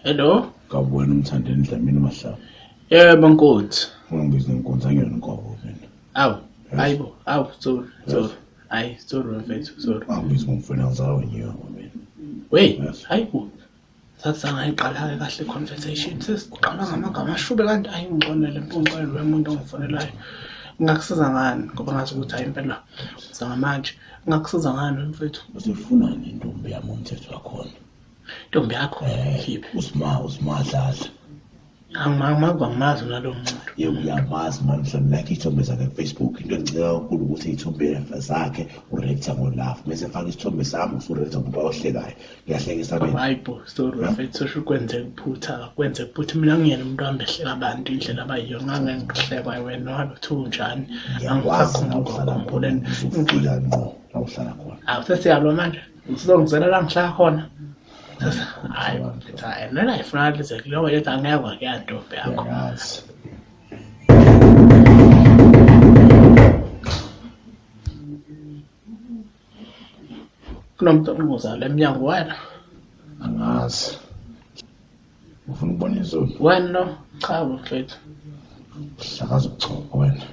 Hello? Ngabona umthandeni Dlamini Mahlaba. Yebo nkosi. Ungibiza inkonzo angiyona inkobo mina. Awu, hayibo, awu, sorry. Hayi, sorry mfethu, sorry. Angibiza ngomfana zawo nyiyo mina. Wey, hayibo. Sasangayiqala kahle conversation. Sesiqala ngamagama ashube kanti ayingqonele mpunqele wemuntu ongifonelayo. Ngakusiza ngani ngoba ngazi ukuthi hayi impela sangamanje. Ngakusiza ngani mfethu? Usifunani intombi yami umthetho wakhona? Intombi yakho yiphi? Usimadlala. Angimazi nalo muntu. Yebo uyamazi manje mhlawumbe like ithombe zakhe Facebook into encika kakhulu ukuthi ithombe zakhe urectangle laugh bese faka isithombe sami usurectangle ngoba ohlekayo ngiyahlekisa mina. Hayibo story mfethu sho kwenze kuphutha mina ngiyena umuntu ohambehleka abantu indlela abayiyo ngangengihlekwa wena wabathu njani angikakhumbula ngicela ngqo la uhlala khona. Awusesiyalwa manje usizongizela la ngihlala khona. Hayi mfethu hayi nana ifuna lize kulowo yethu angekwa ke ntombi yakho. Yazi. Kunomuntu onguzala eminyango wena. Angazi. Ufuna ukubona izolo? Wena cha mfethu. Hlakaza ubuchopho wena.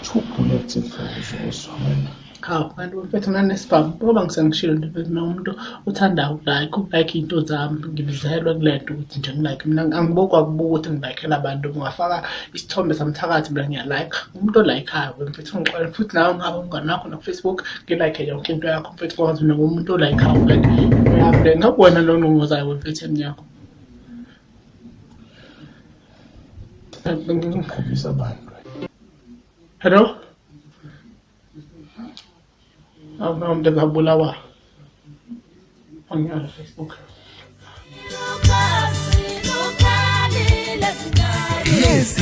Chupule kutsifuzwa wena. Cha kanti mfethu nanesibhamu ngoba ngisengishilo nje mfethu nomuntu uthanda ukulike into zami ngibizelwe kulento ukuthi nje ngilike mina angibokwa kubuka ukuthi ngilikeela abantu ngafaka isithombe samthakathi mina ngiyalike umuntu olikeayo mfethu ngixolela futhi nawe ngabe ungani nakho na Facebook ngilike yonke into yakho mfethu kwazi nomuntu olikeayo like ngabona lo nongozayo mfethu emnyakho ngikhombisa abantu. Hello? I'm the Gabulawa on your Facebook. Yes,